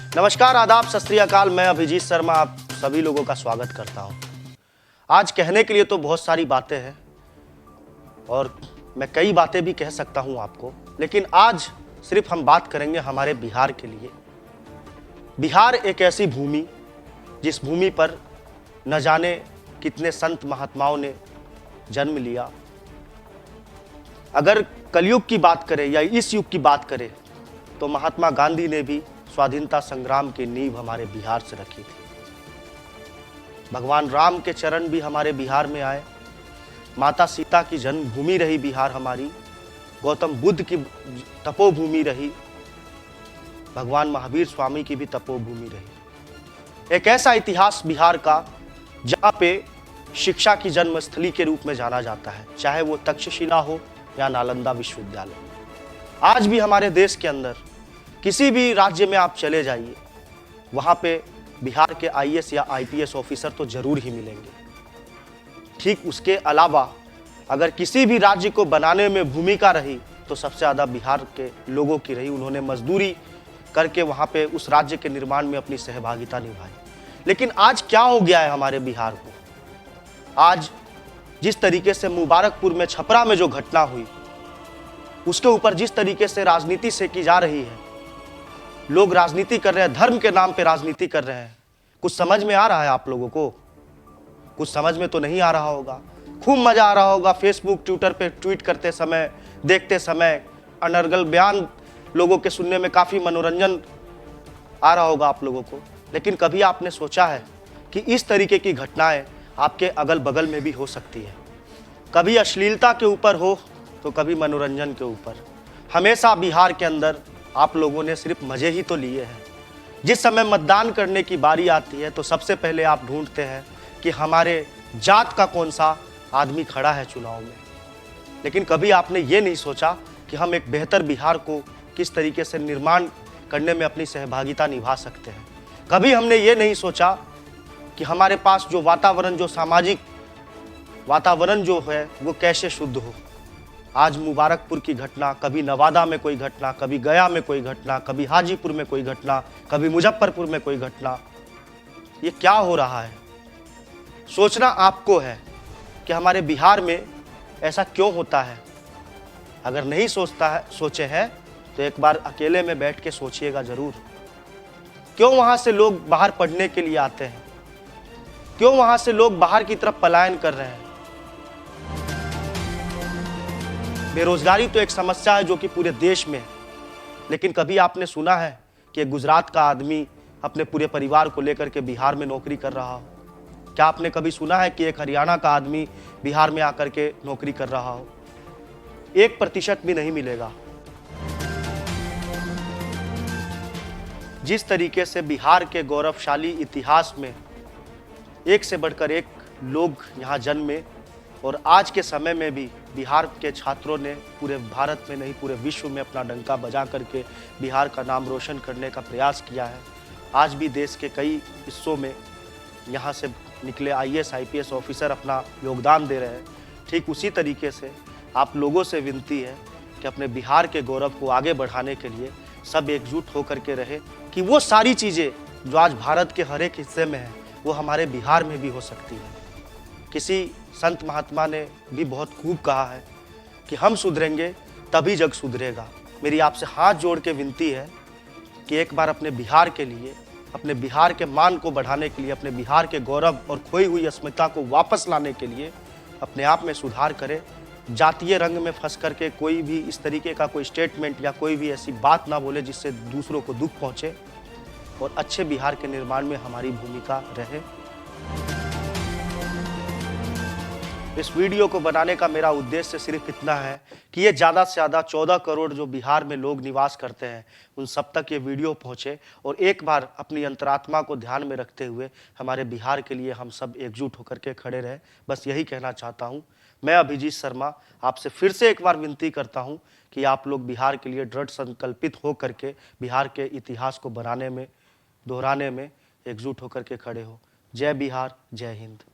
नमस्कार, आदाब, सत श्री अकाल। मैं अभिजीत शर्मा आप सभी लोगों का स्वागत करता हूं। आज कहने के लिए तो बहुत सारी बातें हैं और मैं कई बातें भी कह सकता हूं आपको, लेकिन आज सिर्फ हम बात करेंगे हमारे बिहार के लिए। बिहार एक ऐसी भूमि जिस भूमि पर न जाने कितने संत महात्माओं ने जन्म लिया। अगर कलयुग की बात करें या इस युग की बात करें तो महात्मा गांधी ने भी स्वाधीनता संग्राम की नींव हमारे बिहार से रखी थी। भगवान राम के चरण भी हमारे बिहार में आए। माता सीता की जन्मभूमि रही बिहार हमारी। गौतम बुद्ध की तपोभूमि रही। भगवान महावीर स्वामी की भी तपोभूमि रही। एक ऐसा इतिहास बिहार का जहाँ पे शिक्षा की जन्मस्थली के रूप में जाना जाता है, चाहे वो तक्षशिला हो या नालंदा विश्वविद्यालय। आज भी हमारे देश के अंदर किसी भी राज्य में आप चले जाइए, वहाँ पे बिहार के आईएएस या आईपीएस ऑफिसर तो जरूर ही मिलेंगे। ठीक उसके अलावा अगर किसी भी राज्य को बनाने में भूमिका रही तो सबसे ज़्यादा बिहार के लोगों की रही। उन्होंने मजदूरी करके वहाँ पे उस राज्य के निर्माण में अपनी सहभागिता निभाई। लेकिन आज क्या हो गया है हमारे बिहार को? आज जिस तरीके से मुबारकपुर में, छपरा में जो घटना हुई, उसके ऊपर जिस तरीके से राजनीति से की जा रही है, लोग राजनीति कर रहे हैं, धर्म के नाम पे राजनीति कर रहे हैं। कुछ समझ में आ रहा है आप लोगों को? कुछ समझ में तो नहीं आ रहा होगा। खूब मजा आ रहा होगा फेसबुक, ट्विटर पे ट्वीट करते समय, देखते समय, अनर्गल बयान लोगों के सुनने में काफी मनोरंजन आ रहा होगा आप लोगों को। लेकिन कभी आपने सोचा है कि इस तरीके की घटनाएं आपके अगल बगल में भी हो सकती है? कभी अश्लीलता के ऊपर हो तो कभी मनोरंजन के ऊपर। हमेशा बिहार के अंदर आप लोगों ने सिर्फ मजे ही तो लिए हैं। जिस समय मतदान करने की बारी आती है तो सबसे पहले आप ढूंढते हैं कि हमारे जात का कौन सा आदमी खड़ा है चुनाव में। लेकिन कभी आपने ये नहीं सोचा कि हम एक बेहतर बिहार को किस तरीके से निर्माण करने में अपनी सहभागिता निभा सकते हैं। कभी हमने ये नहीं सोचा कि हमारे पास जो वातावरण, जो सामाजिक वातावरण जो है वो कैसे शुद्ध हो। आज मुबारकपुर की घटना, कभी नवादा में कोई घटना, कभी गया में कोई घटना, कभी हाजीपुर में कोई घटना, कभी मुजफ्फरपुर में कोई घटना। ये क्या हो रहा है? सोचना आपको है कि हमारे बिहार में ऐसा क्यों होता है। अगर नहीं सोचे हैं तो एक बार अकेले में बैठ के सोचिएगा जरूर। क्यों वहां से लोग बाहर पढ़ने के लिए आते हैं? क्यों वहां से लोग बाहर की तरफ पलायन कर रहे हैं? बेरोजगारी तो एक समस्या है जो कि पूरे देश में है। लेकिन कभी आपने सुना है कि एक गुजरात का आदमी अपने पूरे परिवार को लेकर के बिहार में नौकरी कर रहा हो? क्या आपने कभी सुना है कि एक हरियाणा का आदमी बिहार में आकर के नौकरी कर रहा हो? 1% भी नहीं मिलेगा। जिस तरीके से बिहार के गौरवशाली इतिहास में एक से बढ़कर एक लोग यहाँ जन्मे और आज के समय में भी बिहार के छात्रों ने पूरे भारत में नहीं पूरे विश्व में अपना डंका बजा करके बिहार का नाम रोशन करने का प्रयास किया है। आज भी देश के कई हिस्सों में यहाँ से निकले आईएएस आईपीएस ऑफिसर अपना योगदान दे रहे हैं। ठीक उसी तरीके से आप लोगों से विनती है कि अपने बिहार के गौरव को आगे बढ़ाने के लिए सब एकजुट होकर के रहे कि वो सारी चीज़ें जो आज भारत के हर एक हिस्से में है वो हमारे बिहार में भी हो सकती है। किसी संत महात्मा ने भी बहुत खूब कहा है कि हम सुधरेंगे तभी जग सुधरेगा। मेरी आपसे हाथ जोड़ के विनती है कि एक बार अपने बिहार के लिए, अपने बिहार के मान को बढ़ाने के लिए, अपने बिहार के गौरव और खोई हुई अस्मिता को वापस लाने के लिए अपने आप में सुधार करें। जातीय रंग में फंस करके कोई भी इस तरीके का कोई स्टेटमेंट या कोई भी ऐसी बात ना बोले जिससे दूसरों को दुख पहुँचे और अच्छे बिहार के निर्माण में हमारी भूमिका रहे। इस वीडियो को बनाने का मेरा उद्देश्य सिर्फ इतना है कि ये ज़्यादा से ज़्यादा 14 करोड़ जो बिहार में लोग निवास करते हैं उन सब तक ये वीडियो पहुँचे और एक बार अपनी अंतरात्मा को ध्यान में रखते हुए हमारे बिहार के लिए हम सब एकजुट होकर के खड़े रहें। बस यही कहना चाहता हूँ। मैं अभिजीत शर्मा आपसे फिर से एक बार विनती करता हूँ कि आप लोग बिहार के लिए दृढ़ संकल्पित हो करके बिहार के इतिहास को बनाने में, दोहराने में एकजुट होकर के खड़े हो। जय बिहार, जय हिंद।